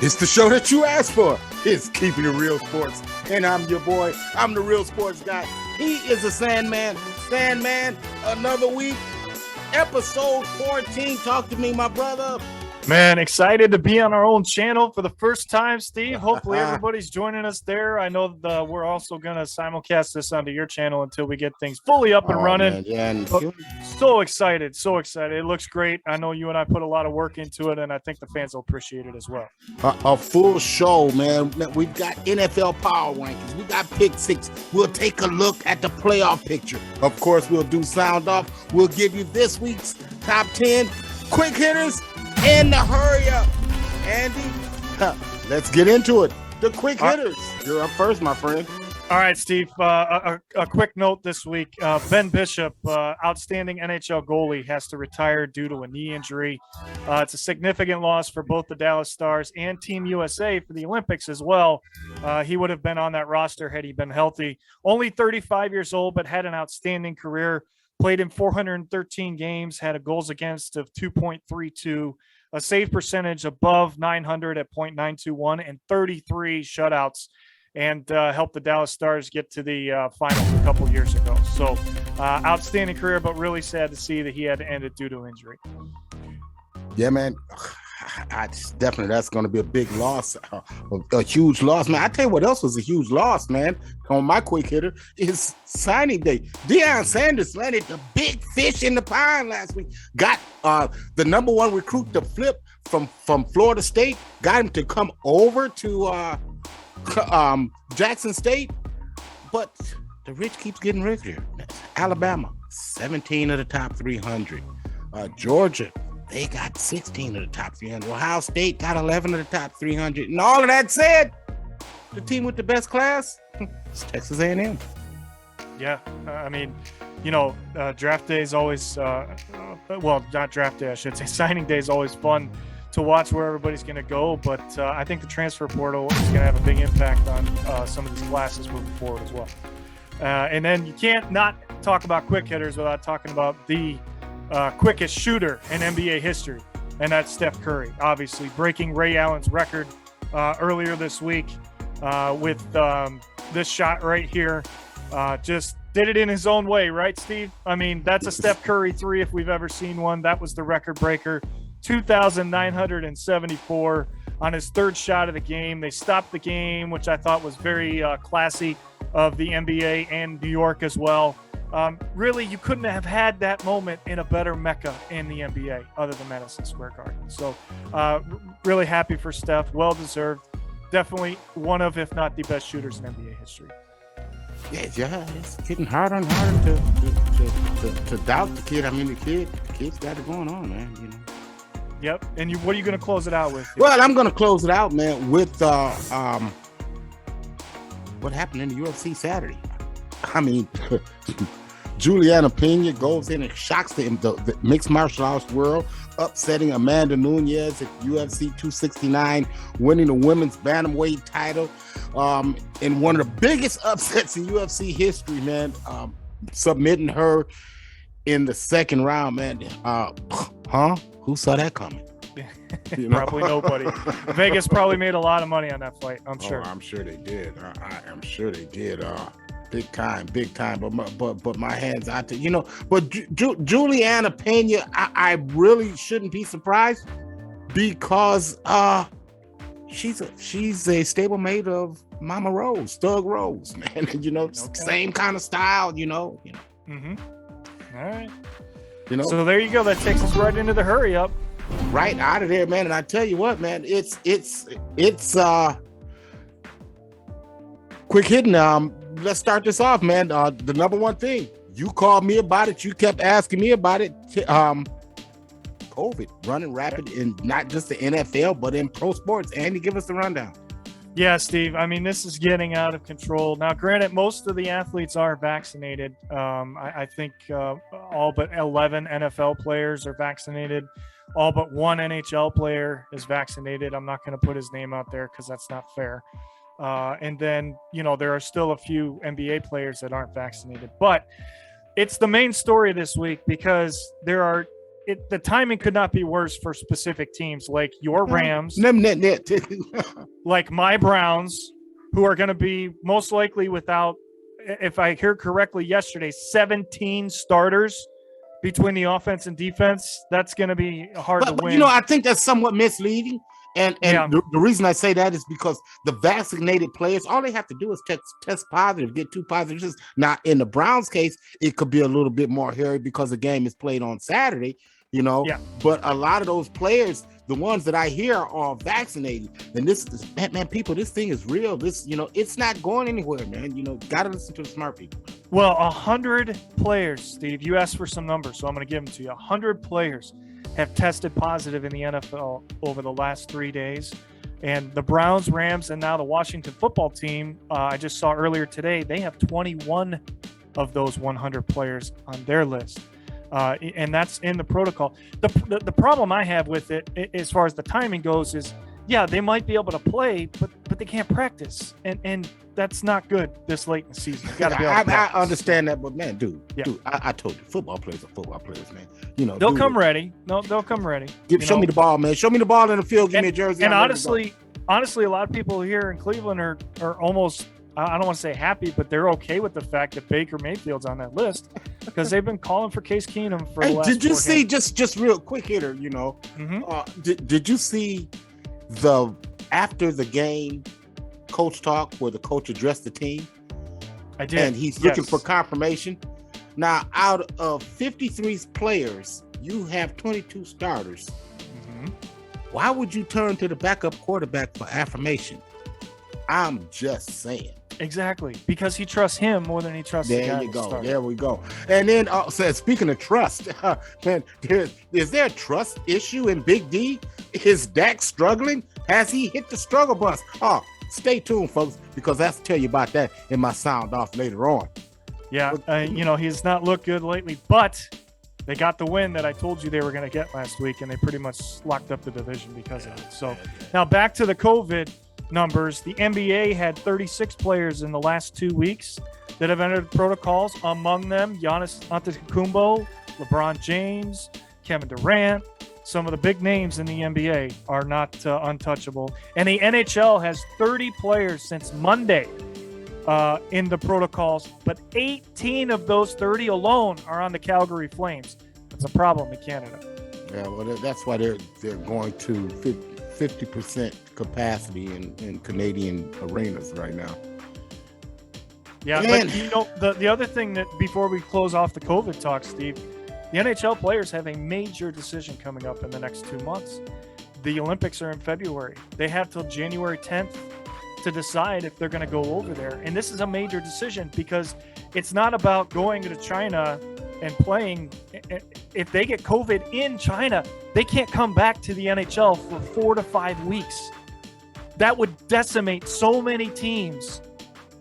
It's the show that you asked for. It's Keeping It Real Sports. And I'm your boy. I'm the real sports guy. He is a Sandman. Sandman, another week. Episode 14. Talk to me, my brother. Man, excited to be on our own channel for the first time, Steve. Hopefully everybody's joining us there. I know that we're also going to simulcast this onto your channel until we get things fully up and running. Man, yeah. So excited. It looks great. I know you and I put a lot of work into it, and I think the fans will appreciate it as well. A full show, man. We've got NFL Power Rankings. We got Pick Six. We'll take a look at the playoff picture. Of course, we'll do sound off. We'll give you this week's top 10 quick hitters and the hurry up. Andy, let's get into it. The quick hitters. You're up first, my friend. All right, Steve. A quick note this week. Ben Bishop, outstanding NHL goalie, has to retire due to a knee injury. It's a significant loss for both the Dallas Stars and Team USA for the Olympics as well. He would have been on that roster had he been healthy. Only 35 years old, but had an outstanding career. Played in 413 games, had a goals against of 2.32, a save percentage above 900 at .921, and 33 shutouts, and helped the Dallas Stars get to the finals a couple years ago. So outstanding career, but really sad to see that he had to end it due to injury. Yeah, man. Definitely, that's going to be a big loss, a huge loss, man. I tell you what else was a huge loss, man. On my quick hitter is signing day. Deion Sanders landed the big fish in the pond last week. Got the number one recruit to flip from Florida State. Got him to come over to Jackson State, but the rich keeps getting richer. Alabama, 17 of the top 300. Georgia, they got 16 of the top 300. Ohio State got 11 of the top 300. And all of that said, the team with the best class is Texas A&M. Yeah, I mean, you know, draft day is always, well, not draft day, I should say. Signing day is always fun to watch where everybody's going to go. But I think the transfer portal is going to have a big impact on some of these classes moving forward as well. And then you can't not talk about quick hitters without talking about the quickest shooter in NBA history, and that's Steph Curry, obviously breaking Ray Allen's record earlier this week with this shot right here. Just did it in his own way, right, Steve? I mean, that's a Steph Curry three if we've ever seen one. That was the record breaker, 2,974 on his third shot of the game. They stopped the game, which I thought was very classy of the NBA and New York as well. Really, you couldn't have had that moment in a better mecca in the NBA other than Madison Square Garden. So really happy for Steph. Well-deserved. Definitely one of, if not the best shooters in NBA history. Yeah, it's getting harder and harder to doubt the kid. I mean, the kid's got it going on, man, you know. Yep. And what are you going to close it out with? Well, I'm going to close it out, man, with what happened in the UFC Saturday. I mean, Juliana Pena goes in and shocks the mixed martial arts world, upsetting Amanda Nunes at UFC 269, winning the women's bantamweight title in one of the biggest upsets in UFC history, man. Submitting her in the second round, man. Who saw that coming? You know? Probably nobody. Vegas probably made a lot of money on that fight, I'm sure. I'm sure they did. I'm sure they did. Big time. But my hands out to, you know, but Juliana Pena, I really shouldn't be surprised because she's a stablemate of Mama Rose, Thug Rose, man. You know, okay. Same kind of style, you know. Mm-hmm. All right. You know. So there you go. That takes us right into the hurry up. Right out of there, man. And I tell you what, man, it's quick hitting. Let's start this off, man. The number one thing, you called me about it. You kept asking me about it. COVID running rapid in not just the NFL, but in pro sports. Andy, give us the rundown. Yeah, Steve. I mean, this is getting out of control. Now, granted, most of the athletes are vaccinated. I think all but 11 NFL players are vaccinated. All but one NHL player is vaccinated. I'm not going to put his name out there because that's not fair. And then, you know, there are still a few NBA players that aren't vaccinated. But It's the main story this week because the timing could not be worse for specific teams like your Rams, like my Browns, who are going to be most likely without, if I hear correctly yesterday, 17 starters between the offense and defense. That's going to be hard to win. I think that's somewhat misleading. And the reason I say that is because the vaccinated players, all they have to do is test positive, get 2 positives. Now, in the Browns case, it could be a little bit more hairy because the game is played on Saturday, But a lot of those players, the ones that I hear are vaccinated. And people, this thing is real. This, it's not going anywhere, man. Got to listen to the smart people. Well, 100 players, Steve, you asked for some numbers, so I'm going to give them to you. 100 players have tested positive in the NFL over the last 3 days. And the Browns, Rams, and now the Washington football team, I just saw earlier today, they have 21 of those 100 players on their list. And that's in the protocol. The problem I have with it, as far as the timing goes, is, they might be able to play, but they can't practice. And that's not good this late in the season. You got to be able to practice. I understand that, but man, dude, I told you, football players are football players, man. They'll come ready. No, they'll come ready. Show me the ball, man. Show me the ball in the field. Give me a jersey. And honestly, a lot of people here in Cleveland are almost, I don't want to say happy, but they're okay with the fact that Baker Mayfield's on that list because they've been calling for Case Keenum for the last Did you see, just real quick hitter, did you see the after the game coach talk where the coach addressed the team? I did. And he's looking for confirmation. Now, out of 53 players, you have 22 starters. Mm-hmm. Why would you turn to the backup quarterback for affirmation? I'm just saying. Exactly, because he trusts him more than he trusts the guy. There you go. There we go. And then, speaking of trust, man, is there a trust issue in Big D? Is Dak struggling? Has he hit the struggle bus? Oh, stay tuned, folks, because I have to tell you about that in my sound off later on. Yeah, he's not looked good lately, but they got the win that I told you they were going to get last week, and they pretty much locked up the division because of it. So now back to the COVID numbers. The NBA had 36 players in the last 2 weeks that have entered protocols. Among them, Giannis Antetokounmpo, LeBron James, Kevin Durant. Some of the big names in the NBA are not untouchable. And the NHL has 30 players since Monday in the protocols, but 18 of those 30 alone are on the Calgary Flames. That's a problem in Canada. Yeah, well, that's why they're going to 50% capacity in Canadian arenas right now. Yeah, but the other thing that before we close off the COVID talk, Steve, the NHL players have a major decision coming up in the next 2 months. The Olympics are in February. They have till January 10th to decide if they're going to go over there. And this is a major decision because it's not about going to China and playing. If they get COVID in China, they can't come back to the NHL for 4 to 5 weeks. That would decimate so many teams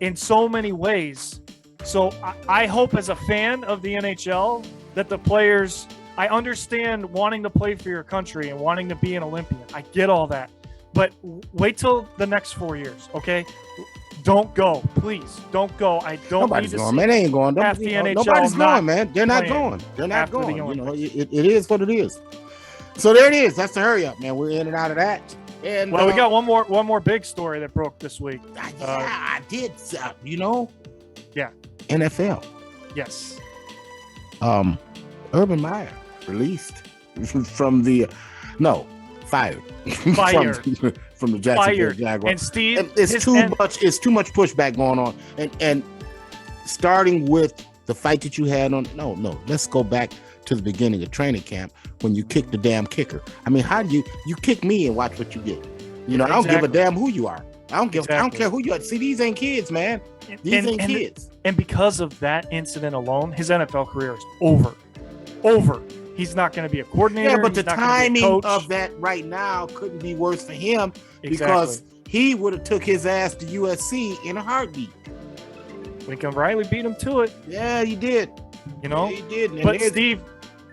in so many ways. So I hope as a fan of the NHL that the players, I understand wanting to play for your country and wanting to be an Olympian. I get all that. But wait till the next 4 years, okay? Don't go, please. Don't go. I don't. Nobody's going, man. They ain't going. Nobody's going, man. They're not going. They're not going. It is what it is. So there it is. That's the hurry up, man. We're in and out of that. And we got one more big story that broke this week. I did. Yeah. NFL. Yes. Urban Meyer released from fired. From the Jacksonville Jaguars. And Steve, it's too much pushback going on. And starting with the fight that you had on let's go back to the beginning of training camp when you kicked the damn kicker. I mean, how do you kick me and watch what you get? I don't give a damn who you are. I don't care who you are. See, these ain't kids, man. These ain't kids. And because of that incident alone, his NFL career is over. He's not going to be a coordinator. Yeah, but the timing of that right now couldn't be worse for him because he would have took his ass to USC in a heartbeat. Lincoln Riley beat him to it. Yeah, he did. Yeah, he did. But Steve,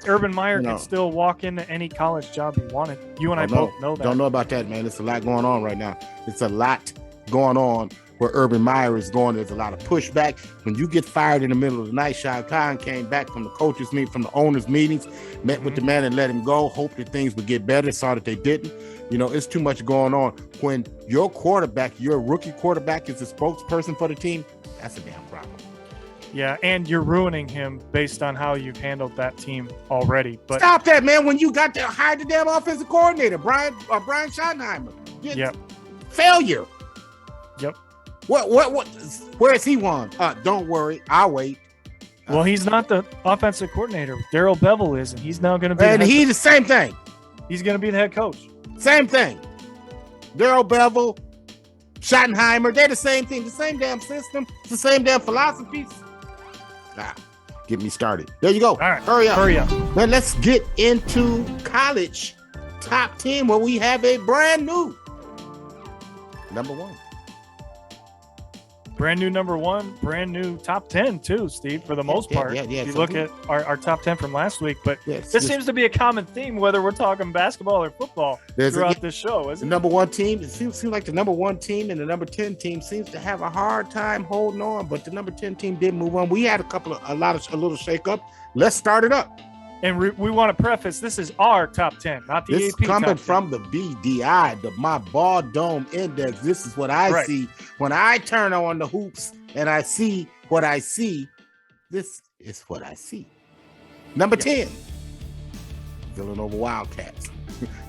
Urban Meyer can still walk into any college job he wanted. You and I both know that. Don't know about that, man. It's a lot going on right now. It's a lot going on where Urban Meyer is going. There's a lot of pushback. When you get fired in the middle of the night, Shad Khan came back from the coaches' meeting, from the owners' meetings, met with the man and let him go, hoped that things would get better, saw that they didn't. It's too much going on. When your quarterback, your rookie quarterback, is the spokesperson for the team, that's a damn problem. Yeah, and you're ruining him based on how you've handled that team already. But stop that, man. When you got to hire the damn offensive coordinator, Brian Schottenheimer. Yep. Failure. Yep. What? Where is he won? Don't worry, I'll wait. Well, he's not the offensive coordinator. Daryl Bevell is, and he's now going to be. And he's the same thing. He's going to be the head coach. Same thing. Daryl Bevell, Schottenheimer, they're the same thing. The same damn system. The same damn philosophies. Get me started. There you go. All right. Hurry up. Man, let's get into college top 10 where we have a brand new number one. Brand new number one, brand new top 10 too, Steve, for the most part. Yeah. If you look at our top 10 from last week, but this seems to be a common theme, whether we're talking basketball or football throughout this show, isn't the number one team. It seems like the number one team and the number 10 team seems to have a hard time holding on, but the number 10 team did move on. We had a little shake up. Let's start it up. And we want to preface, this is our top 10, not the this AP coming top 10. from the BDI, my ball dome index. This is what I see when I turn on the hoops and I see what I see. This is what I see. Number 10, Villanova Wildcats.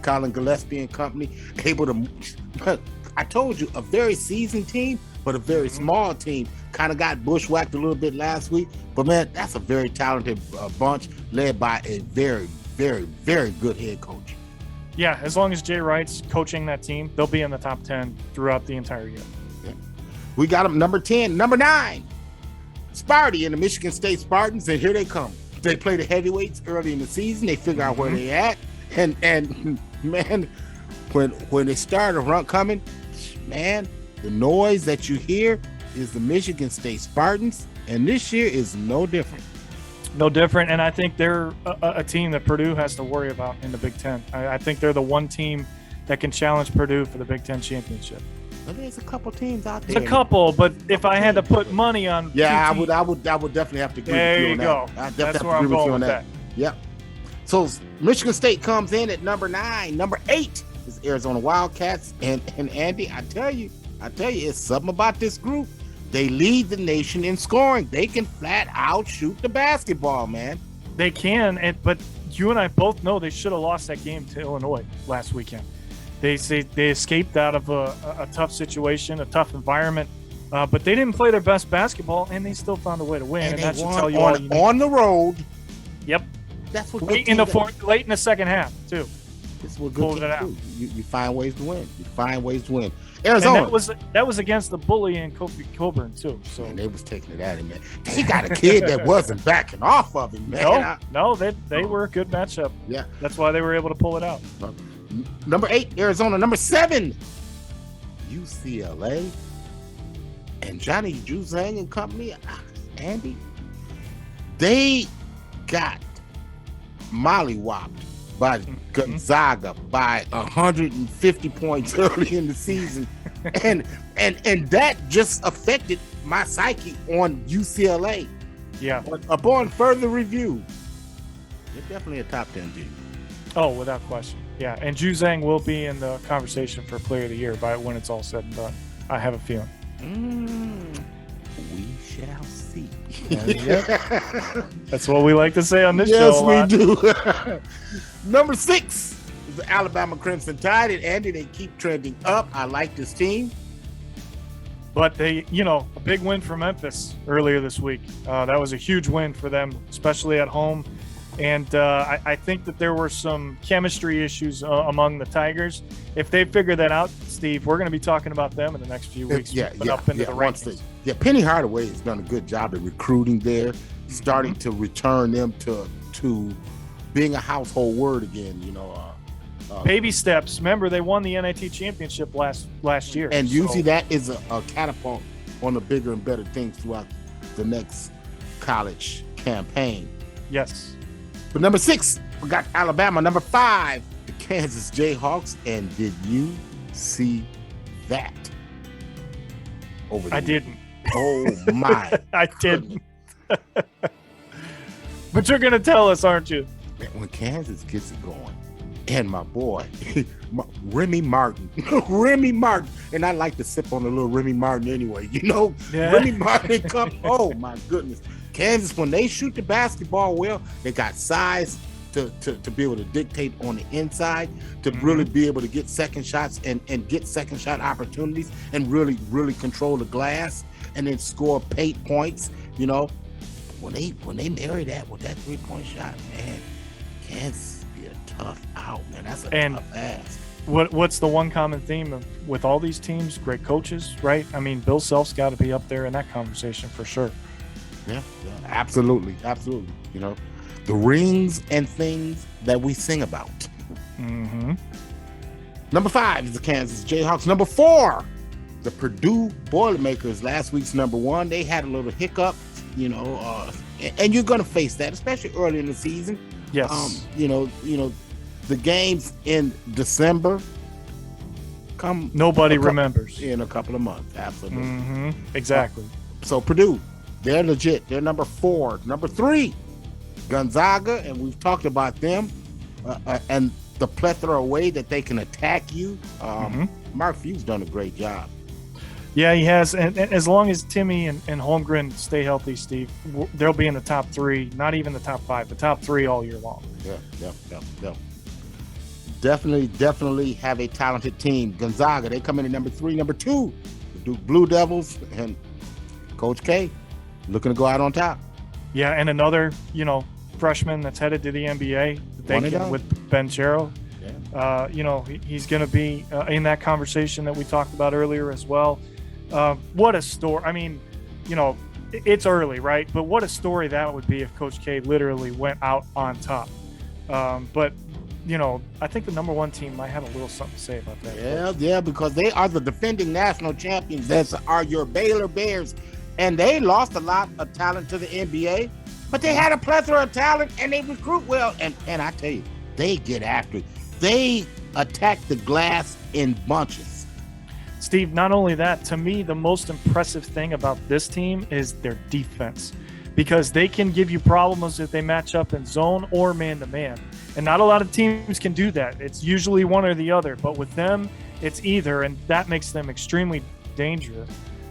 Colin Gillespie and company able to, I told you, a very seasoned team, but a very small team. Kind of got bushwhacked a little bit last week, but man, that's a very talented bunch led by a very, very, very good head coach. Yeah, as long as Jay Wright's coaching that team, they'll be in the top 10 throughout the entire year. Yeah. We got them number 10, number 9, Sparty and the Michigan State Spartans, and here they come. They play the heavyweights early in the season. They figure out where they at, and man, when they start a run coming, man, the noise that you hear is the Michigan State Spartans, and this year is no different. No different, and I think they're a team that Purdue has to worry about in the Big Ten. I think they're the one team that can challenge Purdue for the Big Ten championship. Well, there's a couple teams out there. There's a couple, but if I had to put money on, I would definitely have to agree with you on that. There you go. That's where I'm going with that. Yep. So Michigan State comes in at number 9. Number 8 is Arizona Wildcats, and Andy, I tell you, it's something about this group. They lead the nation in scoring. They can flat out shoot the basketball, man. They can, but you and I both know they should have lost that game to Illinois last weekend. They escaped out of a tough situation, a tough environment, but they didn't play their best basketball, and they still found a way to win. And that should tell you all you need. On the road. Yep. That's what late in the second half too. This is what good teams do. You find ways to win. Arizona. And that was against the bully and Kofi Coburn too. So man, they was taking it at him, man. They got a kid that wasn't backing off of him, man. No, they were a good matchup. Yeah, that's why they were able to pull it out. Number 8, Arizona. Number 7, UCLA, and Johnny Juzang and company. Andy, they got mollywopped by Gonzaga by 150 points early in the season, and that just affected my psyche on UCLA. Yeah. But upon further review, they're definitely a top 10 team. Oh, without question. Yeah, and Juzang will be in the conversation for Player of the Year when it's all said and done. I have a feeling. We shall see. That's what we like to say on this show. Yes, we do. Number 6 is the Alabama Crimson Tide, and Andy, they keep trending up. I like this team. But they, a big win for Memphis earlier this week. That was a huge win for them, especially at home. And I think that there were some chemistry issues among the Tigers. If they figure that out, Steve, we're going to be talking about them in the next few weeks. Up into the rankings. Penny Hardaway has done a good job of recruiting there, starting to return them to being a household word again. Baby steps. Remember, they won the NIT championship last year. And usually that is a catapult on the bigger and better things throughout the next college campaign. Yes. But number 6, we got Alabama. Number 5, the Kansas Jayhawks. And did you see that? over the I years. didn't. Oh my! I didn't. But you're gonna tell us, aren't you? When Kansas gets it going, and my boy Remy Martin, Remy Martin, and I like to sip on a little Remy Martin anyway. Yeah. Remy Martin come. Oh my goodness, Kansas when they shoot the basketball well, they got size to be able to dictate on the inside, to really be able to get second shots and get second shot opportunities and really control the glass and then score paint points. When they marry that with that 3-point shot, man, Kansas be a tough out, man. That's a tough ass. What's the one common theme with all these teams? Great coaches, right? I mean, Bill Self's got to be up there in that conversation for sure. Yeah, absolutely. The rings and things that we sing about. Mm-hmm. Number 5 is the Kansas Jayhawks. Number 4, the Purdue Boilermakers. Last week's number 1. They had a little hiccup, and you're going to face that, especially early in the season. Yes. The games in December come. Nobody remembers. In a couple of months. Absolutely. Mm-hmm. Exactly. So Purdue, they're legit. They're number 4. Number 3, Gonzaga, and we've talked about them and the plethora of way that they can attack you. Mark Few's done a great job. Yeah, he has. And as long as Timmy and Holmgren stay healthy, Steve, they'll be in the top 3, not even the top 5, the top 3 all year long. Yeah. Definitely have a talented team. Gonzaga, they come in at number 3. Number 2, the Duke Blue Devils, and Coach K looking to go out on top. Yeah, and another, freshman that's headed to the NBA with Banchero. Yeah. He's going to be in that conversation that we talked about earlier as well. What a story. I mean, it's early, right? But what a story that would be if Coach K literally went out on top. But I think the number 1 team might have a little something to say about that. Yeah, because they are the defending national champions. That are your Baylor Bears. And they lost a lot of talent to the NBA, but they had a plethora of talent and they recruit well. And I tell you, they get after it. They attack the glass in bunches. Steve, not only that, to me, the most impressive thing about this team is their defense, because they can give you problems if they match up in zone or man-to-man. And not a lot of teams can do that. It's usually one or the other, but with them, it's either, and that makes them extremely dangerous.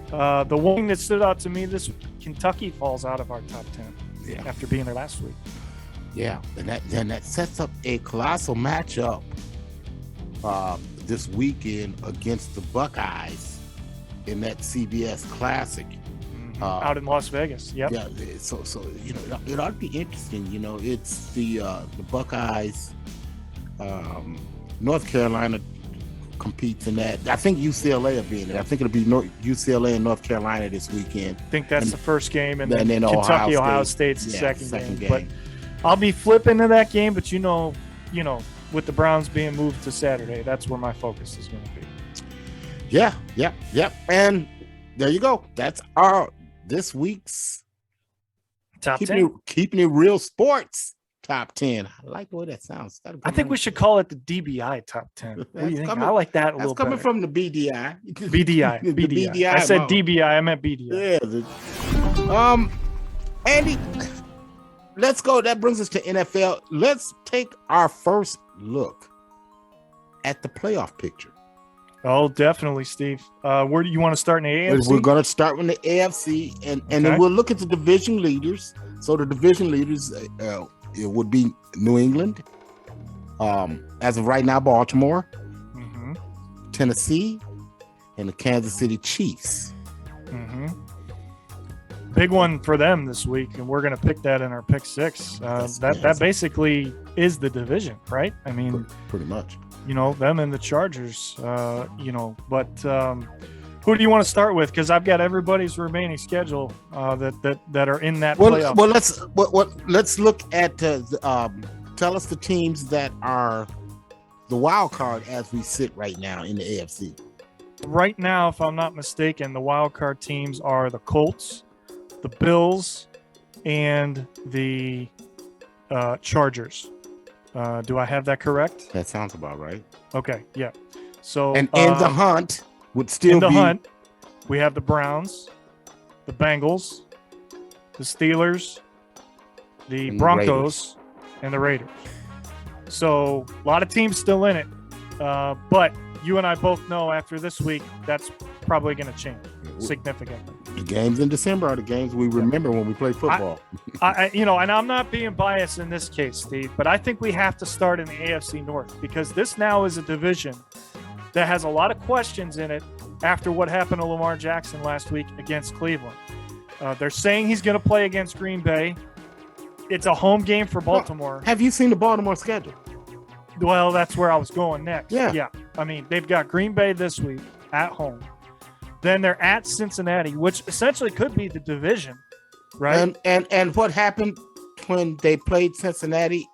The one thing that stood out to me this week, Kentucky falls out of our top 10 after being there last week. Yeah, and that sets up a colossal matchup this weekend against the Buckeyes in that CBS Classic. Out in Las Vegas. Yep. Yeah, so it ought to be interesting. It's the Buckeyes, North Carolina competes in that. I think UCLA will be in it. I think it'll be UCLA and North Carolina this weekend. I think that's the first game, and then Kentucky, Ohio State's the second game. But I'll be flipping to that game, but with the Browns being moved to Saturday, that's where my focus is going to be. Yeah. And there you go. That's our this week's top 10. Keeping it real sports. Top 10. I like the way that sounds. I think we should call it the DBI top 10. What do you think? I like that a little bit. That's coming from the BDI. BDI. I said DBI. I meant BDI. Yeah. Andy, let's go. That brings us to NFL. Let's take our first look at the playoff picture. Oh, definitely, Steve. Where do you want to start in the AFC? We're going to start with the AFC, and then we'll look at the division leaders. So the division leaders, it would be New England. As of right now, Baltimore, Tennessee, and the Kansas City Chiefs. Big one for them this week, and we're going to pick that in our pick 6. That basically is the division, right? I mean, pretty much. Them and the Chargers. But who do you want to start with? Because I've got everybody's remaining schedule that are in that playoff. Well, let's look at tell us the teams that are the wild card as we sit right now in the AFC. Right now, if I'm not mistaken, the wild card teams are the Colts, the Bills, and the Chargers. Do I have that correct? That sounds about right. Okay, yeah. So and in the hunt would still be hunt, We have the Browns, the Bengals, the Steelers, the And the Broncos, and the Raiders. So a lot of teams still in it. But you and I both know after this week, that's probably going to change significantly. The games in December are the games we remember when we play football. And I'm not being biased in this case, Steve, but I think we have to start in the AFC North because this now is a division that has a lot of questions in it after what happened to Lamar Jackson last week against Cleveland. They're saying he's going to play against Green Bay. It's a home game for Baltimore. Have you seen the Baltimore schedule? Well, that's where I was going next. Yeah. I mean, they've got Green Bay this week at home. Then they're at Cincinnati, which essentially could be the division, right? And what happened when they played Cincinnati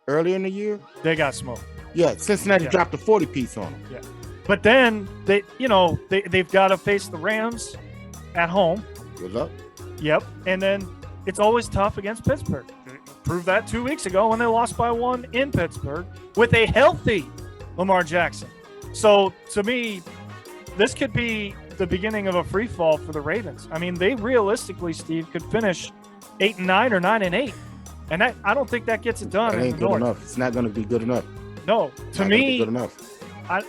earlier in the year? They got smoked. Yeah, Cincinnati dropped a 40-piece on them. Yeah. But then they've got to face the Rams at home. Good luck. Yep. And then it's always tough against Pittsburgh. Proved that 2 weeks ago when they lost by 1 in Pittsburgh with a healthy Lamar Jackson. So to me, this could be the beginning of a free fall for the Ravens. I mean, they realistically, Steve, could finish 8-9 or 9-8. And that, I don't think that gets it done. That ain't good enough. It's not going to be good enough. No, to me, good enough.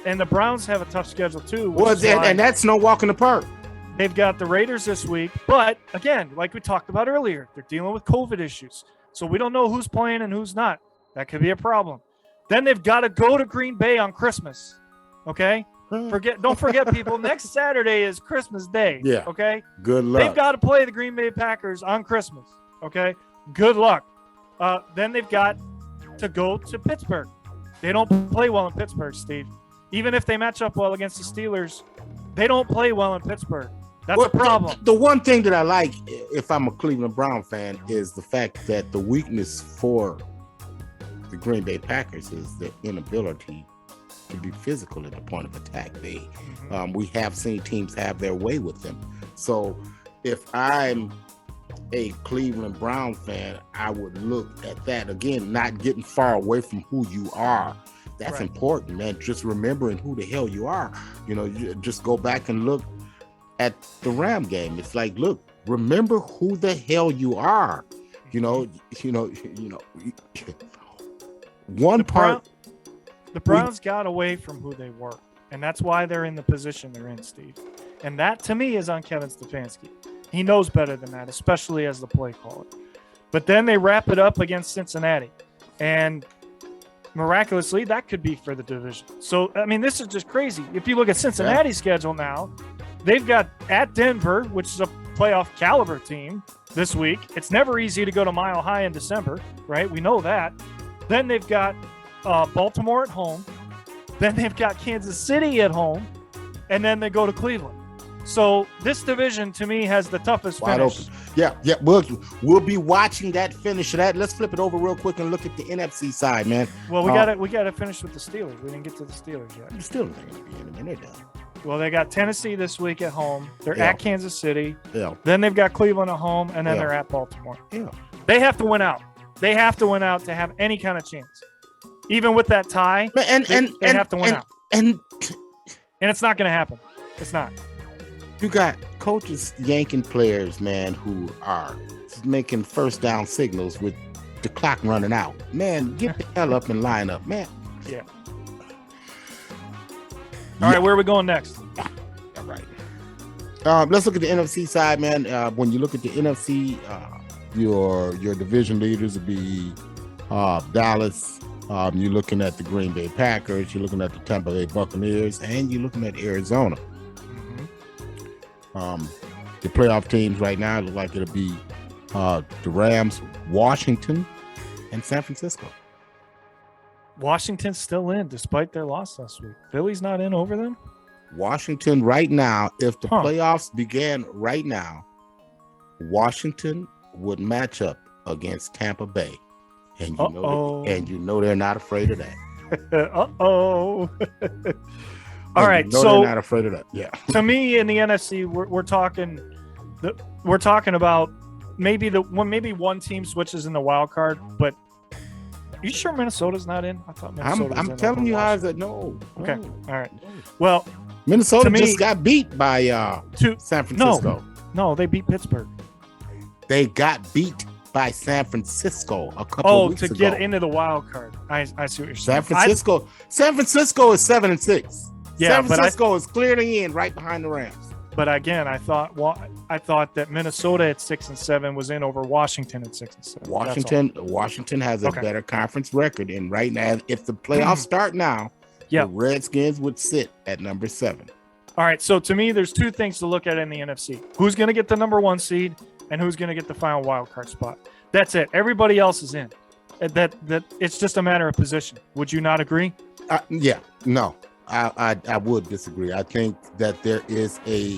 And the Browns have a tough schedule too. And that's no walk in the park. They've got the Raiders this week, but again, like we talked about earlier, they're dealing with COVID issues. So we don't know who's playing and who's not. That could be a problem. Then they've got to go to Green Bay on Christmas. Okay? Don't forget, people, next Saturday is Christmas Day. Yeah. Okay? Good luck. They've got to play the Green Bay Packers on Christmas. Okay? Good luck. Then they've got to go to Pittsburgh. They don't play well in Pittsburgh, Steve. Even if they match up well against the Steelers, they don't play well in Pittsburgh. That's a problem. The one thing that I like, if I'm a Cleveland Brown fan, is the fact that the weakness for the Green Bay Packers is the inability to be physical at the point of attack. We have seen teams have their way with them. So if I'm a Cleveland Brown fan, I would look at that again, not getting far away from who you are. That's right. Important, man. Just remembering who the hell you are. You just go back and look at the Ram game. It's like, look, remember who the hell you are. The Browns got away from who they were, and that's why they're in the position they're in, Steve. And that, to me, is on Kevin Stefanski. He knows better than that, especially as the play caller. But then they wrap it up against Cincinnati, and miraculously, that could be for the division. So, I mean, this is just crazy. If you look at Cincinnati's schedule now, they've got at Denver, which is a playoff caliber team this week. It's never easy to go to Mile High in December, right? We know that. Then they've got Baltimore at home. Then they've got Kansas City at home. And then they go to Cleveland. So this division, to me, has the toughest wide finish. Open. Yeah. We'll be watching that finish of that. Let's flip it over real quick and look at the NFC side, man. Well, we got to finish with the Steelers. We didn't get to the Steelers yet. The Steelers ain't gonna be in a minute, though. Well, they got Tennessee this week at home. They're at Kansas City. Yeah. Then they've got Cleveland at home, and then they're at Baltimore. Yeah. They have to win out. They have to win out to have any kind of chance. Even with that tie, they have to win out. And it's not going to happen. It's not. You got coaches yanking players, man, who are making first down signals with the clock running out. Man, get the hell up and line up, man. Yeah. All right, where are we going next? All right. Let's look at the NFC side, man. When you look at the NFC, your division leaders would be Dallas. You're looking at the Green Bay Packers. You're looking at the Tampa Bay Buccaneers, and you're looking at Arizona. Mm-hmm. The playoff teams right now look like it'll be the Rams, Washington, and San Francisco. Washington's still in despite their loss last week. Philly's not in over them? Washington right now, if the playoffs began right now, Washington would match up against Tampa Bay. And you know they're not afraid of that. All right, so they're not afraid of that. Yeah. To me, in the NFC, we're talking about maybe one team switches in the wild card, but are you sure Minnesota's not in? I thought Minnesota was in. I'm telling you guys that no. Okay. All right. Well, Minnesota To me- just got beat by To San Francisco. no, they beat Pittsburgh. They got beat by San Francisco a couple of weeks To ago. get into the wild card. I see what you're saying. San Francisco is 7-6. Yeah, San Francisco is clearly in right behind the Rams. But again, I thought that Minnesota at 6-7 was in over Washington at 6-7. Washington has a Okay. better conference record, and right now, if the playoffs start now, Yeah. the Redskins would sit at number 7. All right, so to me, there's two things to look at in the NFC: who's going to get the number 1 seed, and who's going to get the final wild card spot. That's it. Everybody else is in. That it's just a matter of position. Would you not agree? Yeah, no, I would disagree. I think that there is a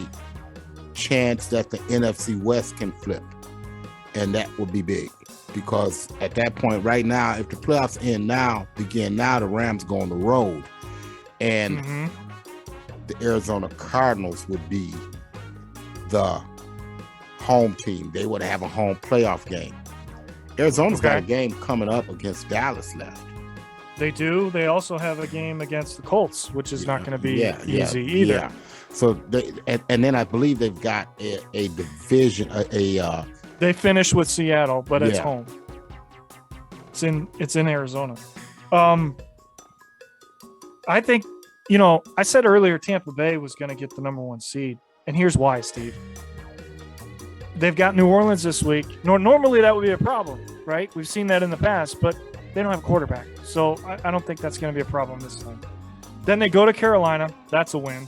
chance that the NFC West can flip, and that would be big because at that point, right now, if the playoffs begin now, the Rams go on the road, and the Arizona Cardinals would be the home team. They would have a home playoff game. Arizona's got a game coming up against Dallas left. They do. They also have a game against the Colts, which is not going to be easy either. Yeah. So they and then I believe they've got a division. They finish with Seattle, but it's home. It's in Arizona. I think I said earlier Tampa Bay was going to get the number 1 seed, and here's why, Steve. They've got New Orleans this week. Normally that would be a problem, right? We've seen that in the past, but they don't have a quarterback. So I don't think that's going to be a problem this time. Then they go to Carolina. That's a win.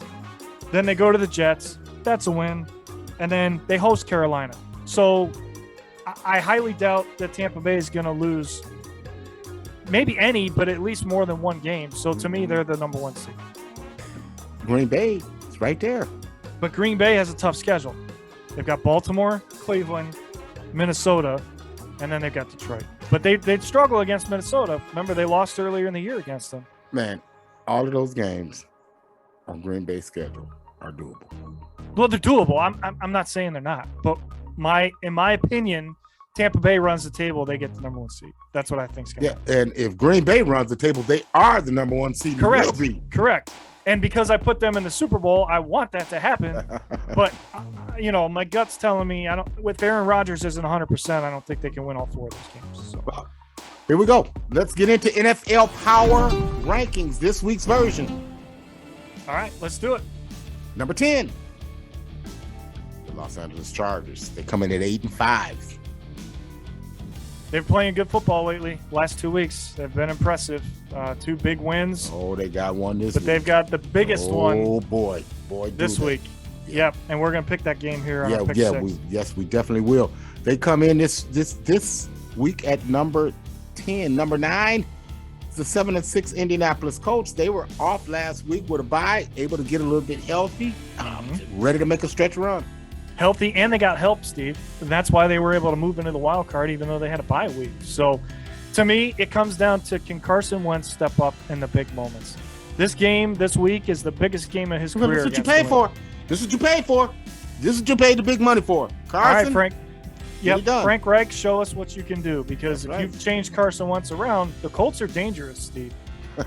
Then they go to the Jets. That's a win. And then they host Carolina. So I highly doubt that Tampa Bay is going to lose maybe any, but at least more than one game. So to me, they're the number 1 seed. Green Bay is right there. But Green Bay has a tough schedule. They've got Baltimore, Cleveland, Minnesota, and then they've got Detroit. But they'd struggle against Minnesota. Remember, they lost earlier in the year against them. Man, all of those games on Green Bay's schedule are doable. Well, they're doable. I'm not saying they're not. But in my opinion, Tampa Bay runs the table. They get the number 1 seed. That's what I think's going to happen. And if Green Bay runs the table, they are the number 1 seed. Correct. Correct. And because I put them in the Super Bowl, I want that to happen. But my gut's telling me with Aaron Rodgers isn't 100%, I don't think they can win all 4 of those games. So. Well, here we go. Let's get into NFL Power Rankings, this week's version. All right, let's do it. Number 10, the Los Angeles Chargers. They come in at 8-5. They're playing good football lately. Last 2 weeks, they've been impressive. 2 big wins. Oh, they got one this week. But they've got the biggest one. Oh boy, this week. Yep, and we're gonna pick that game here. On pick 6. We definitely will. They come in this week at number 10. Number 9, the 7-6 Indianapolis Colts. They were off last week with a bye, able to get a little bit healthy, ready to make a stretch run. Healthy, and they got help, Steve. And that's why they were able to move into the wild card, even though they had a bye week. So, to me, it comes down to can Carson Wentz step up in the big moments. This game this week is the biggest game of his career. This is what you paid for. This is what you paid for. This is what you paid the big money for. Carson. All right, Frank. Yep, done. Frank Reich, show us what you can do, because That's if right. you've changed Carson Wentz around, the Colts are dangerous, Steve.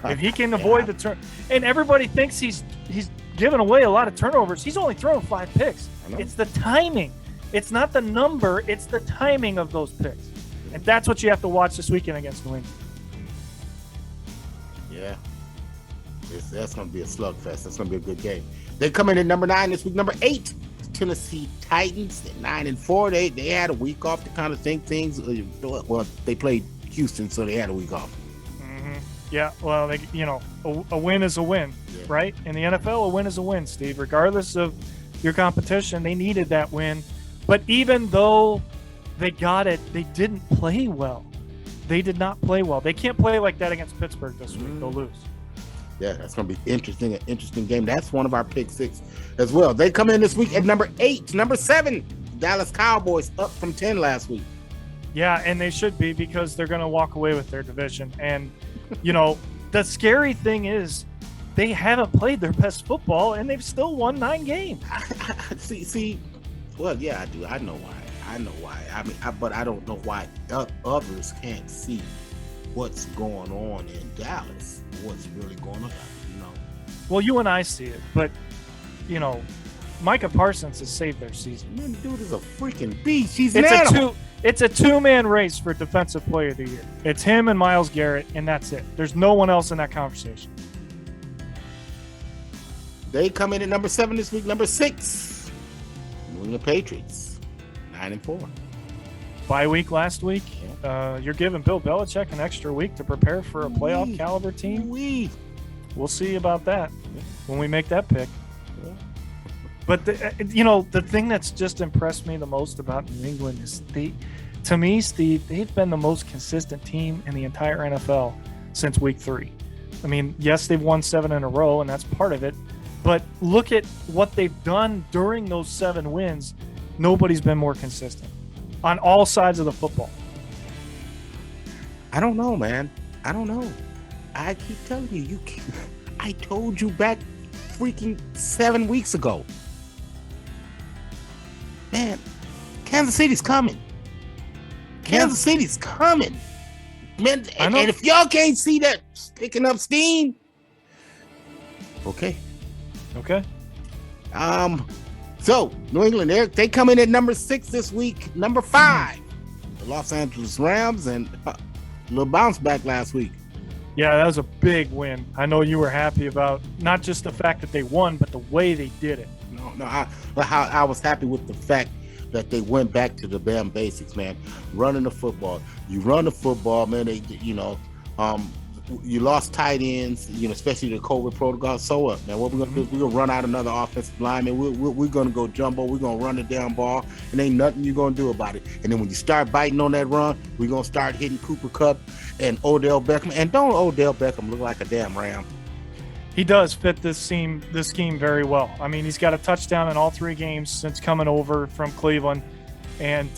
If he can avoid the turn, and everybody thinks he's given away a lot of turnovers. He's only thrown 5 picks. It's the timing. It's not the number. It's the timing of those picks, and that's what you have to watch this weekend against New England. Yeah, that's going to be a slugfest. That's going to be a good game. They come in at number 9 this week. Number 8, Tennessee Titans at 9-4. They had a week off to kind of think things. Well, they played Houston, so they had a week off. Yeah, well, a win is a win, right? In the NFL, a win is a win, Steve. Regardless of your competition, they needed that win. But even though they got it, they didn't play well. They did not play well. They can't play like that against Pittsburgh this week. They'll lose. Yeah, that's going to be interesting. An interesting game. That's one of our pick 6 as well. They come in this week at number 8. Number 7, Dallas Cowboys, up from 10 last week. Yeah, and they should be, because they're going to walk away with their division. And the scary thing is they haven't played their best football, and they've still won 9 games. See, well, yeah, I do. I know why. I mean, but I don't know why others can't see what's going on in Dallas. What's really going on? Well, you and I see it, but Micah Parsons has saved their season. Man, the dude is a freaking beast. He's an animal. It's a two-man race for Defensive Player of the Year. It's him and Myles Garrett, and that's it. There's no one else in that conversation. They come in at number 7 this week. Number 6, New England Patriots, 9-4. Bye week last week. You're giving Bill Belichick an extra week to prepare for a playoff caliber team. We'll see about that when we make that pick. But the thing that's just impressed me the most about New England is to me, Steve, they've been the most consistent team in the entire NFL since week 3. I mean, yes, they've won 7 in a row, and that's part of it. But look at what they've done during those 7 wins. Nobody's been more consistent on all sides of the football. I don't know, man. I don't know. I keep telling you, I told you back freaking 7 weeks ago. Man, Kansas City's coming. Kansas City's coming. Man, and if y'all can't see that picking up steam, okay. So New England, they come in at number 6 this week. Number 5, the Los Angeles Rams, and a little bounce back last week. Yeah, that was a big win. I know you were happy about not just the fact that they won, but the way they did it. No, I was happy with the fact that they went back to the damn basics, man. Running the football. You run the football, man. You lost tight ends, especially the COVID protocol. So what, man? What we're gonna do? We're gonna run out another offensive lineman. We're gonna go jumbo. We're gonna run the damn ball, and ain't nothing you're gonna do about it. And then when you start biting on that run, we're gonna start hitting Cooper Kupp and Odell Beckham. And don't Odell Beckham look like a damn Ram? He does fit this scheme very well. I mean, he's got a touchdown in all 3 games since coming over from Cleveland, and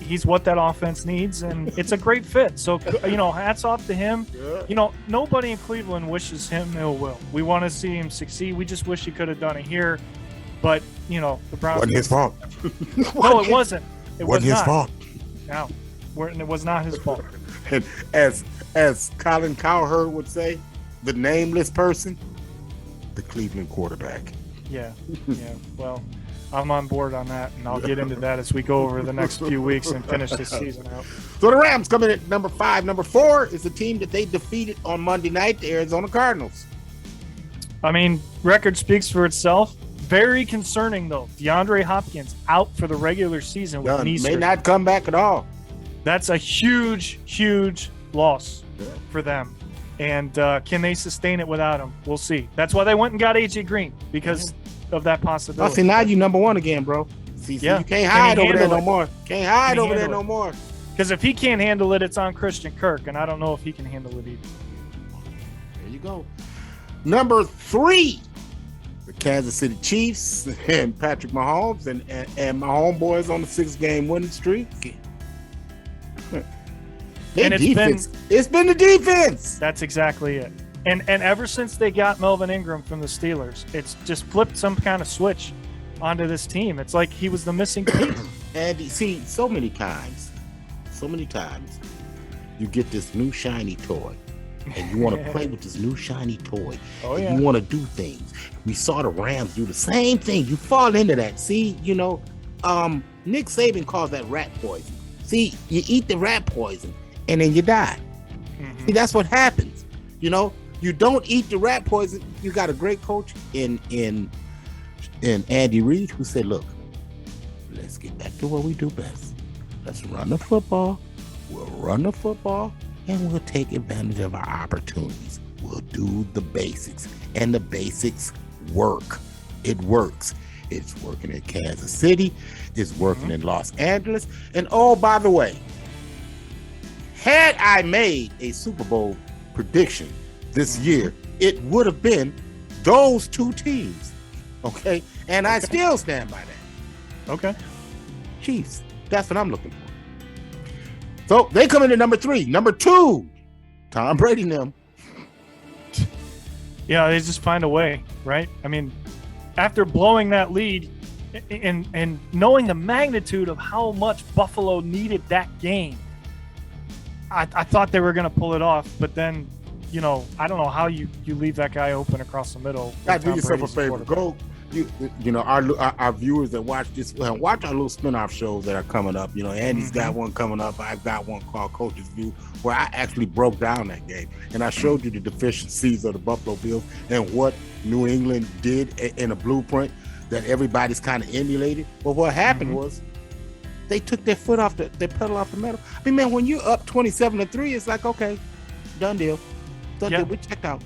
he's what that offense needs, and it's a great fit. So, hats off to him. Nobody in Cleveland wishes him ill will. We want to see him succeed. We just wish he could have done it here, but the Browns. Wasn't his fault. No, it wasn't. It wasn't his fault. No, it was not his fault. And as Colin Cowherd would say, the nameless person, the Cleveland quarterback. Yeah. Well, I'm on board on that, and I'll get into that as we go over the next few weeks and finish this season out. So the Rams coming in at number 5. Number 4 is the team that they defeated on Monday night, the Arizona Cardinals. I mean, record speaks for itself. Very concerning, though. DeAndre Hopkins out for the regular season with knee surgery. May not come back at all. That's a huge, huge loss for them. And can they sustain it without him? We'll see. That's why they went and got A.J. Green, because of that possibility. See, now you number 1 again, bro. See, you can't hide over there no more. Can't hide over there no more. Because if he can't handle it, it's on Christian Kirk, and I don't know if he can handle it either. There you go. Number 3, the Kansas City Chiefs and Patrick Mahomes and my homeboys on the 6-game winning streak. And it's been the defense. That's exactly it. And ever since they got Melvin Ingram from the Steelers, it's just flipped some kind of switch onto this team. It's like he was the missing piece. And you see, so many times, you get this new shiny toy, and you want to play with this new shiny toy. Oh, yeah. You want to do things. We saw the Rams do the same thing. You fall into that. See, Nick Saban calls that rat poison. See, you eat the rat poison, and then you die. Mm-hmm. See, that's what happens. You don't eat the rat poison. You got a great coach in Andy Reid, who said, look, let's get back to what we do best. Let's run the football. We'll run the football, and we'll take advantage of our opportunities. We'll do the basics, and the basics work. It works. It's working in Kansas City. It's working in Los Angeles. And oh, by the way, had I made a Super Bowl prediction this year, it would have been those 2 teams. Okay? And I still stand by that. Okay. Chiefs. That's what I'm looking for. So they come in at number 3. Number 2, Tom Brady and them. Yeah, they just find a way, right? I mean, after blowing that lead and knowing the magnitude of how much Buffalo needed that game, I thought they were going to pull it off, but then, I don't know how you leave that guy open across the middle. God, do yourself a favor. you know, our viewers that watch this, watch our little spinoff shows that are coming up. You know, Andy's got one coming up. I've got one called Coach's View, where I actually broke down that game and I showed you the deficiencies of the Buffalo Bills and what New England did in a blueprint that everybody's kind of emulated. But what happened was they took their foot off they pedal off the metal. I mean, man, when you're up 27-3, it's like, okay, done deal. We checked out.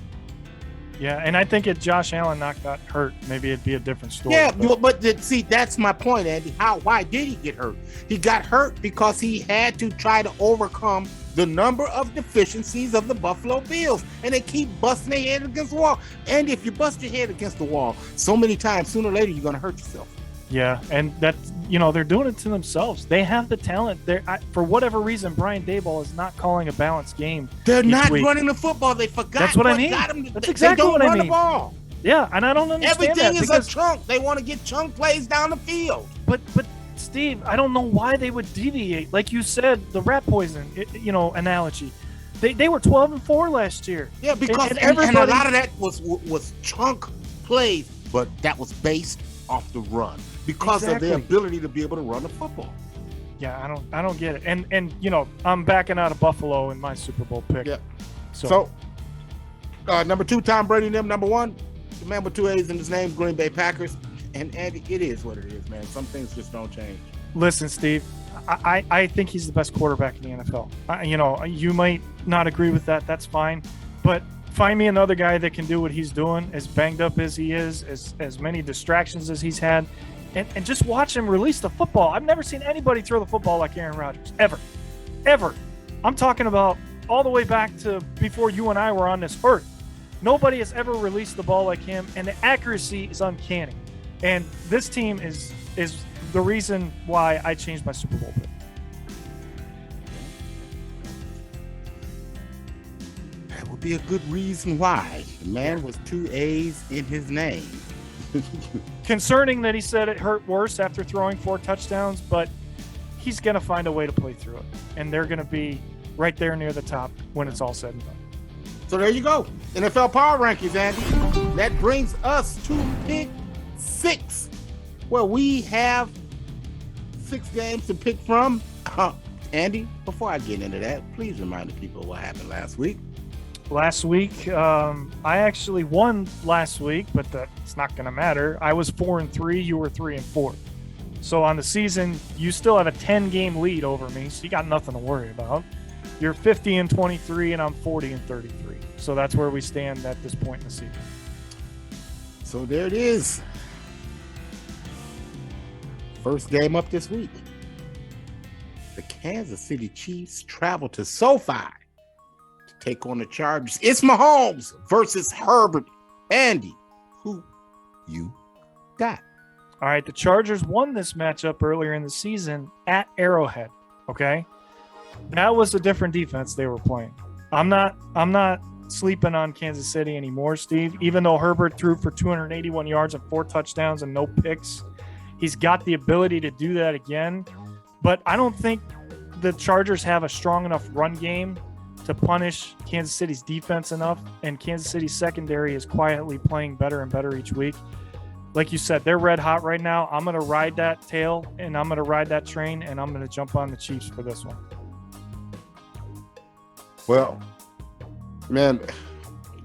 Yeah, and I think if Josh Allen not got hurt, maybe it'd be a different story. Yeah, but see, that's my point, Andy. Why did he get hurt? He got hurt because he had to try to overcome the number of deficiencies of the Buffalo Bills, and they keep busting their head against the wall. And if you bust your head against the wall so many times, sooner or later you're going to hurt yourself. Yeah, and that's, you know, they're doing it to themselves. They have the talent. For whatever reason, Brian Daboll is not calling a balanced game. They're not running the football. They forgot. That's what I mean. That's exactly what I mean. They don't run the ball. Yeah, and I don't understand everything that. Is a chunk. They want to get chunk plays down the field. But Steve, I don't know why they would deviate. Like you said, the rat poison, analogy. They were 12-4 last year. Yeah, because and a lot of that was chunk plays, but that was based off the run because of their ability to be able to run the football. Yeah, I don't get it. And you know, I'm backing out of Buffalo in my Super Bowl pick. Yeah. So number 2, Tom Brady. Number 1, the man with 2 A's in his name, Green Bay Packers. And Andy, it is what it is, man. Some things just don't change. Listen, Steve, I think he's the best quarterback in the NFL. You might not agree with that. That's fine. But find me another guy that can do what he's doing, as banged up as he is, as many distractions as he's had, and just watch him release the football. I've never seen anybody throw the football like Aaron Rodgers, ever. I'm talking about all the way back to before you and I were on this earth. Nobody has ever released the ball like him, and the accuracy is uncanny. And this team is the reason why I changed my Super Bowl pick. That would be a good reason why. The man was 2 A's in his name. Concerning that he said it hurt worse after throwing 4 touchdowns, but he's going to find a way to play through it. And they're going to be right there near the top when it's all said and done. So there you go. NFL Power Rankings, Andy. That brings us to pick 6, where we have 6 games to pick from. Andy, before I get into that, please remind the people what happened last week. Last week, I actually won last week, but that's not going to matter. I was 4-3. You were 3-4. So on the season, you still have a 10-game lead over me, so you got nothing to worry about. You're 50-23, and I'm 40-33. So that's where we stand at this point in the season. So there it is. First game up this week. The Kansas City Chiefs travel to SoFi to take on the Chargers. It's Mahomes versus Herbert. Andy, who you got? All right, the Chargers won this matchup earlier in the season at Arrowhead. Okay, that was a different defense they were playing. I'm not sleeping on Kansas City anymore, Steve. Even though Herbert threw for 281 yards and 4 touchdowns and no picks, he's got the ability to do that again. But I don't think the Chargers have a strong enough run game to punish Kansas City's defense enough, and Kansas City's secondary is quietly playing better and better each week. Like you said, they're red hot right now. I'm going to ride that tail, and I'm going to ride that train, and I'm going to jump on the Chiefs for this one. Well, man,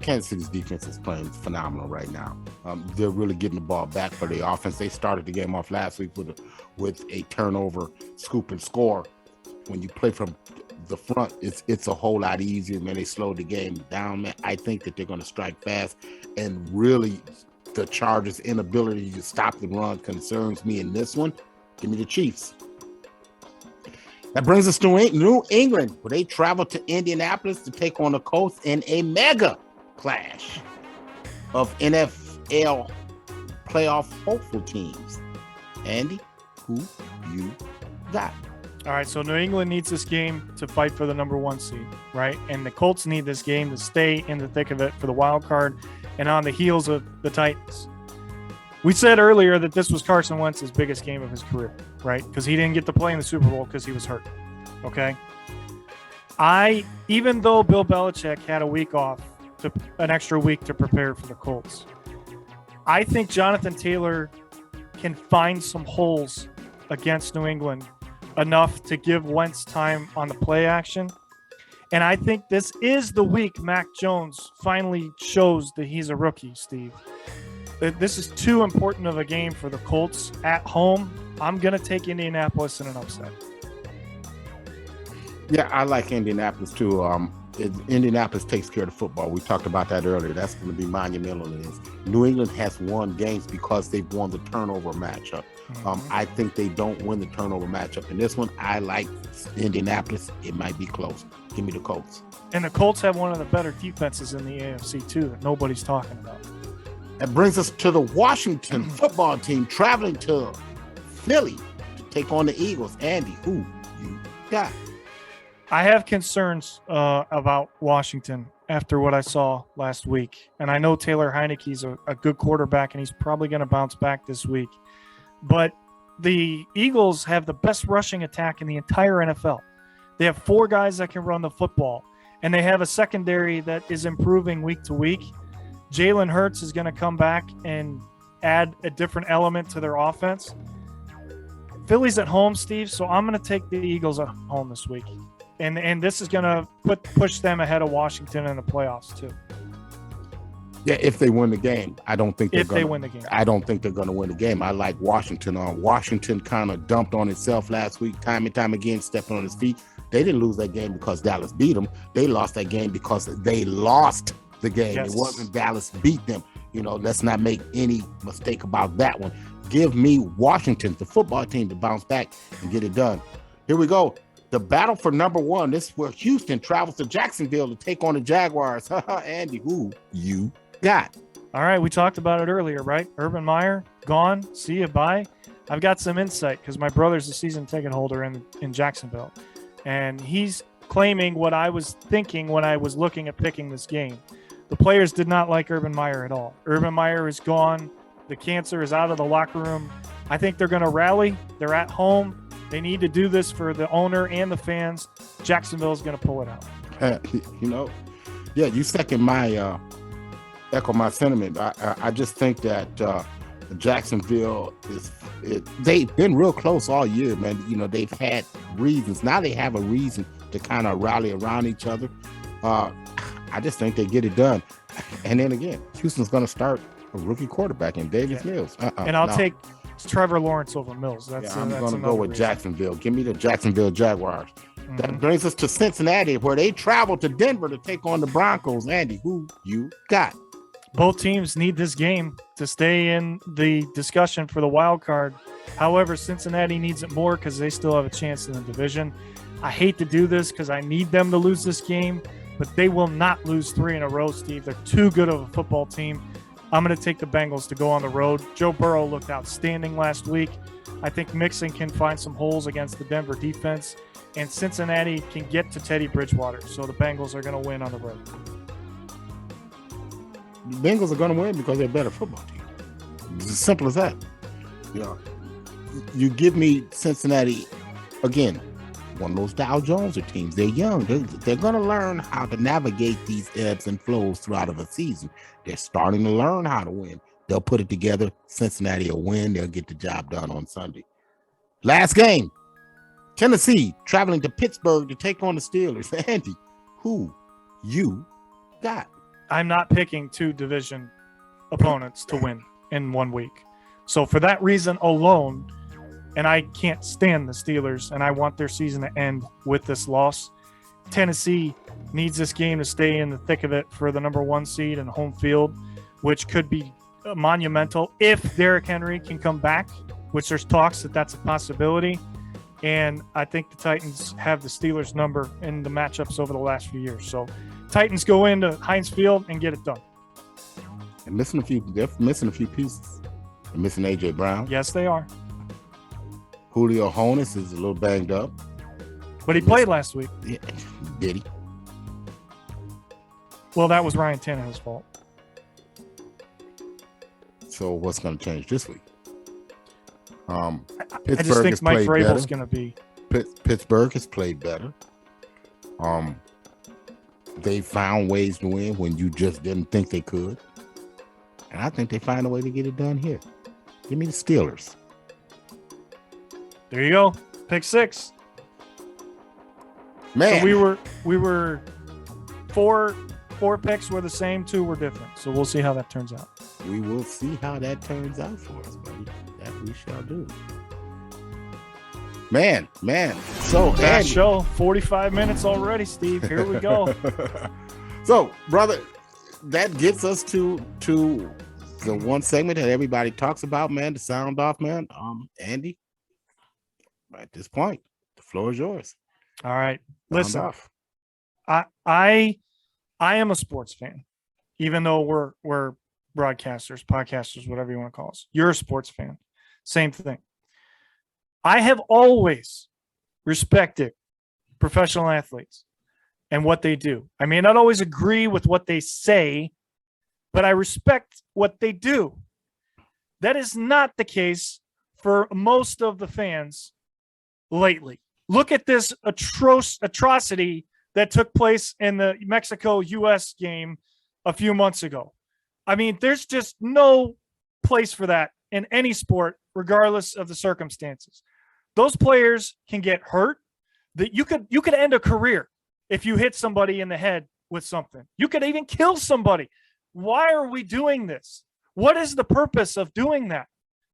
Kansas City's defense is playing phenomenal right now. They're really getting the ball back for the offense. They started the game off last week with a turnover, scoop and score. When you play from the front, it's a whole lot easier. Man, they slowed the game down. Man, I think that they're going to strike fast, and really the Chargers' inability to stop the run concerns me in this one. Give me the Chiefs. That brings us to New England, where they travel to Indianapolis to take on the Colts in a mega clash of NFL playoff hopeful teams. Andy, who you got? All right, so New England needs this game to fight for the number 1 seed, right? And the Colts need this game to stay in the thick of it for the wild card and on the heels of the Titans. We said earlier that this was Carson Wentz's biggest game of his career, right? Because he didn't get to play in the Super Bowl because he was hurt, okay? Even though Bill Belichick had a week off, an extra week to prepare for the Colts, I think Jonathan Taylor can find some holes against New England enough to give Wentz time on the play action. And I think this is the week Mac Jones finally shows that he's a rookie, Steve. This is too important of a game for the Colts at home. I'm going to take Indianapolis in an upset. Yeah, I like Indianapolis too. Indianapolis takes care of the football. We talked about that earlier. That's going to be monumental in this. New England has won games because they've won the turnover matchup. I think they don't win the turnover matchup in this one. I like Indianapolis. It might be close. Give me the Colts. And the Colts have one of the better defenses in the AFC too that nobody's talking about. That brings us to the Washington football team traveling to Philly to take on the Eagles. Andy, who you got? I have concerns about Washington after what I saw last week. And I know Taylor Heineke's a good quarterback, and he's probably going to bounce back this week. But the Eagles have the best rushing attack in the entire NFL. They have 4 guys that can run the football, and they have a secondary that is improving week to week. Jalen Hurts is going to come back and add a different element to their offense. Philly's at home, Steve, so I'm going to take the Eagles at home this week. And this is going to push them ahead of Washington in the playoffs too. Yeah, if they win the game. I don't think they win the game. I don't think they're going to win the game. I like Washington. Washington kind of dumped on itself last week, time and time again, stepping on its feet. They didn't lose that game because Dallas beat them. They lost that game because they lost the game. Yes. It wasn't Dallas beat them. Let's not make any mistake about that one. Give me Washington, the football team, to bounce back and get it done. Here we go. The battle for number 1. This is where Houston travels to Jacksonville to take on the Jaguars. Andy, who you got? All right, we talked about it earlier, right? Urban Meyer, gone. See you, bye. I've got some insight because my brother's a season ticket holder in Jacksonville. And he's claiming what I was thinking when I was looking at picking this game. The players did not like Urban Meyer at all. Urban Meyer is gone. The cancer is out of the locker room. I think they're going to rally. They're at home. They need to do this for the owner and the fans. Jacksonville is going to pull it out. Yeah, you second my echo my sentiment. I just think that Jacksonville they've been real close all year, man. They've had reasons. Now they have a reason to kind of rally around each other. I just think they get it done. And then again, Houston's going to start a rookie quarterback in Davis Mills. And I'll take Trevor Lawrence over Mills. I'm going to go with Jacksonville. Give me the Jacksonville Jaguars. Mm-hmm. That brings us to Cincinnati, where they travel to Denver to take on the Broncos. Andy, who you got? Both teams need this game to stay in the discussion for the wild card. However, Cincinnati needs it more because they still have a chance in the division. I hate to do this because I need them to lose this game, but they will not lose 3 in a row, Steve. They're too good of a football team. I'm going to take the Bengals to go on the road. Joe Burrow looked outstanding last week. I think Mixon can find some holes against the Denver defense, and Cincinnati can get to Teddy Bridgewater. So the Bengals are going to win on the road. The Bengals are going to win because they're a better football team. It's as simple as that. You give me Cincinnati, again, one of those Dow Joneser teams. They're young. They're going to learn how to navigate these ebbs and flows throughout of a season. They're starting to learn how to win. They'll put it together. Cincinnati will win. They'll get the job done on Sunday. Last game, Tennessee traveling to Pittsburgh to take on the Steelers. Andy, who you got? I'm not picking 2 division opponents to win in 1 week. So for that reason alone, and I can't stand the Steelers, and I want their season to end with this loss. Tennessee needs this game to stay in the thick of it for the number 1 seed and home field, which could be monumental if Derrick Henry can come back, which there's talks that that's a possibility. And I think the Titans have the Steelers' number in the matchups over the last few years. So Titans go into Heinz Field and get it done. They're missing a few pieces. They're missing A.J. Brown. Yes, they are. Julio Jones is a little banged up. But he played last week. Yeah, did he? Well, that was Ryan Tannehill's fault. So what's going to change this week? I just think Mike Vrabel's going to be. Pittsburgh has played better. They found ways to win when you just didn't think they could. And I think they find a way to get it done here. Give me the Steelers. There you go. Pick 6. Man. So we were four picks were the same, 2 were different. So we'll see how that turns out. We will see how that turns out for us, buddy. That we shall do. Man. So that show, 45 minutes already, Steve. Here we go. So, brother, that gets us to the one segment that everybody talks about, man, the sound off, man. Andy, at this point, the floor is yours. All right. Sound Listen, off. I am a sports fan, even though we're broadcasters, podcasters, whatever you want to call us. You're a sports fan. Same thing. I have always respected professional athletes and what they do. I may not always agree with what they say, but I respect what they do. That is not the case for most of the fans lately. Look at this atrocity that took place in the Mexico-U.S. game a few months ago. I mean, there's just no place for that in any sport, regardless of the circumstances. Those players can get hurt. That you could end a career if you hit somebody in the head with something. You could even kill somebody. Why are we doing this? What is the purpose of doing that?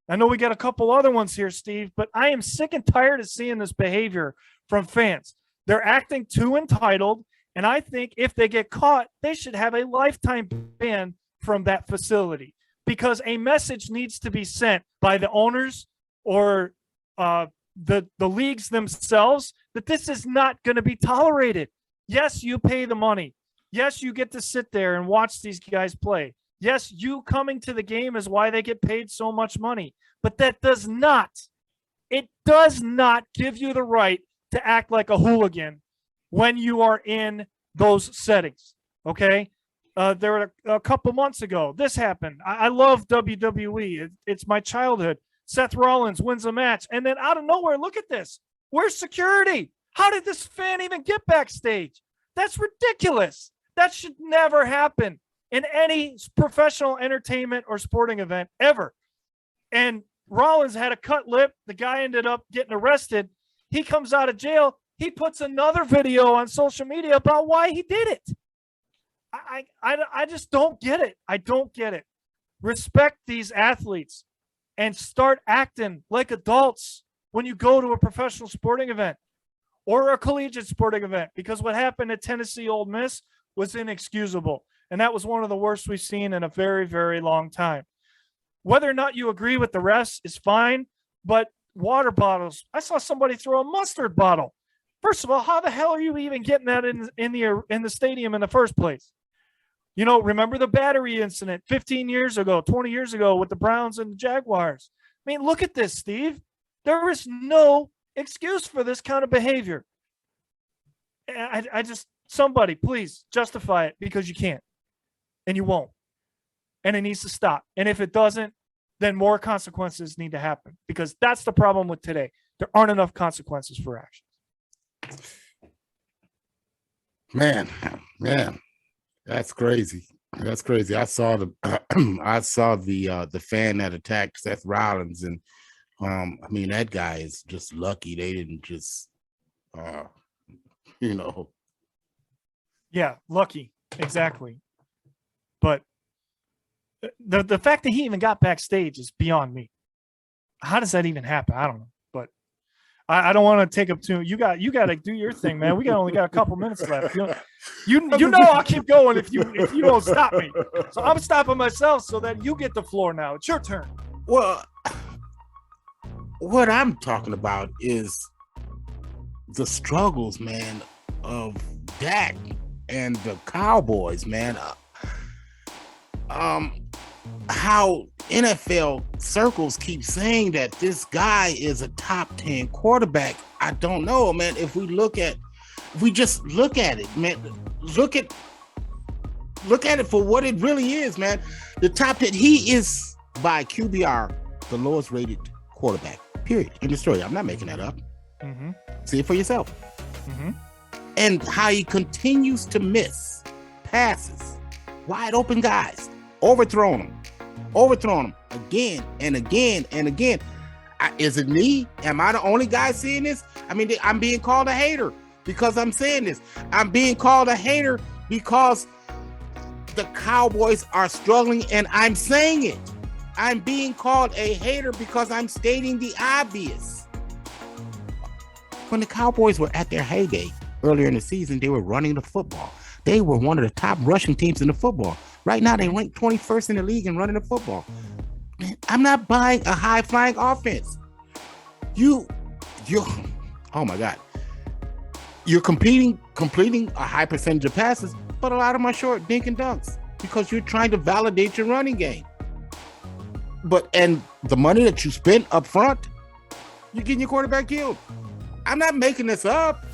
I know we got a couple other ones here, Steve, but I am sick and tired of seeing this behavior from fans. They're acting too entitled, and I think if they get caught, they should have a lifetime ban from that facility, because a message needs to be sent by the owners or the leagues themselves that this is not going to be tolerated. Yes, you pay the money. Yes, you get to sit there and watch these guys play. Yes, you coming to the game is why they get paid so much money. But that does not give you the right to act like a hooligan when you are in those settings. Okay? There were a couple months ago, this happened. I love WWE. It's my childhood. Seth Rollins wins a match, and then out of nowhere, look at this. Where's security? How did this fan even get backstage? That's ridiculous. That should never happen in any professional entertainment or sporting event ever. And Rollins had a cut lip. The guy ended up getting arrested. He comes out of jail. He puts another video on social media about why he did it. I just don't get it. I don't get it. Respect these athletes and start acting like adults when you go to a professional sporting event or a collegiate sporting event, because what happened at Tennessee Ole Miss was inexcusable. And that was one of the worst we've seen in a very, very long time. Whether or not you agree with the refs is fine, but water bottles, I saw somebody throw a mustard bottle. First of all, how the hell are you even getting that in the stadium in the first place? You know, remember the battery incident 15 years ago, 20 years ago with the Browns and the Jaguars? I mean, look at this, Steve. There is no excuse for this kind of behavior. I just, somebody, please justify it, because you can't and you won't. And it needs to stop. And if it doesn't, then more consequences need to happen, because that's the problem with today. There aren't enough consequences for actions. Man, that's crazy. That's crazy. I saw the fan that attacked Seth Rollins, and I mean, that guy is just lucky they didn't just Yeah, lucky. Exactly. But the fact that he even got backstage is beyond me. How does that even happen? I don't know. But I don't want to take up too. You got to do your thing, man. We only got a couple minutes left. You know I'll keep going if you don't stop me. So I'm stopping myself so that you get the floor now. It's your turn. Well, what I'm talking about is the struggles, man, of Dak and the Cowboys, man. How NFL circles keep saying that this guy is a top 10 quarterback. I don't know, man. If we just look at it, man, look at it for what it really is, man. The top 10, he is by QBR the lowest rated quarterback, period, in the story. I'm not making that up. Mm-hmm. See it for yourself. Mm-hmm. And how he continues to miss passes, wide open guys, overthrown them. overthrowing them again and again and again. Is it me? Am I the only guy seeing this? I mean, I'm being called a hater because I'm saying this. I'm being called a hater because the Cowboys are struggling, and I'm saying it. I'm being called a hater because I'm stating the obvious. When the Cowboys were at their heyday earlier in the season, they were running the football. They were one of the top rushing teams in the football. Right now, they rank 21st in the league in running the football. Man, I'm not buying a high-flying offense. Oh my God. You're completing a high percentage of passes, but a lot of them are short dink and dunks because you're trying to validate your running game. And the money that you spent up front, you're getting your quarterback killed. I'm not making this up.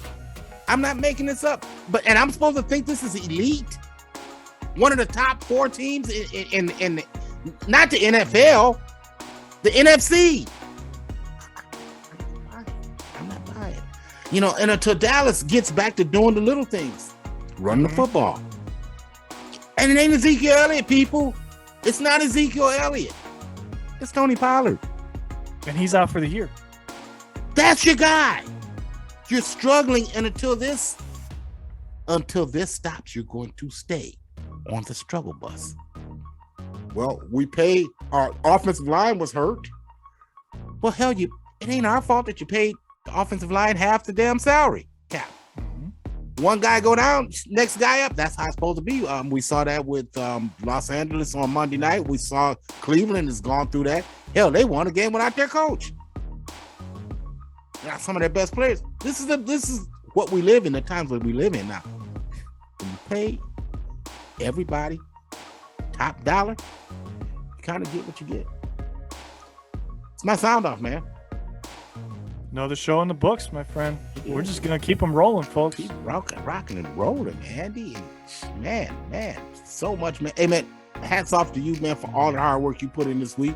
And I'm supposed to think this is elite. One of the top 4 teams in not the NFL, the NFC. I'm not buying. And until Dallas gets back to doing the little things, running the football. And it ain't Ezekiel Elliott, people. It's not Ezekiel Elliott. It's Tony Pollard. And he's out for the year. That's your guy. You're struggling, and until this stops, you're going to stay on the struggle bus. Well, our offensive line was hurt. Well, hell, it ain't our fault that you paid the offensive line half the damn salary cap. Mm-hmm. One guy go down, next guy up. That's how it's supposed to be. We saw that with Los Angeles on Monday night. We saw Cleveland has gone through that. Hell, they won a game without their coach. Got some of their best players. This is what we live in, the times that we live in now. When you pay everybody top dollar, you kind of get what you get. It's my sound off, man. Another show in the books, my friend. We're just gonna keep them rolling, folks. Keep rocking and rolling, Andy. And man, so much, man. Hey, man, hats off to you, man, for all the hard work you put in this week.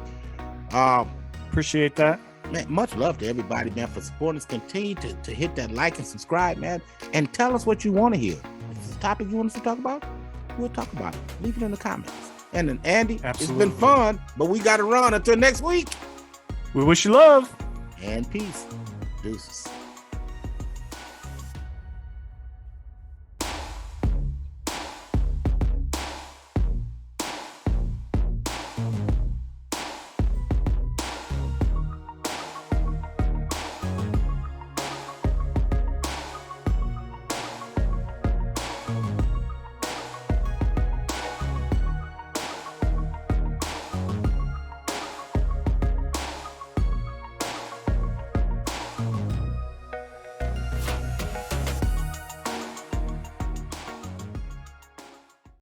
Appreciate that. Man, much love to everybody, man, for supporting us. Continue to hit that like and subscribe, man, and tell us what you want to hear. If it's a topic you want us to talk about, we'll talk about it. Leave it in the comments. And then, Andy, Absolutely. It's been fun, but we got to run until next week. We wish you love And peace. Deuces.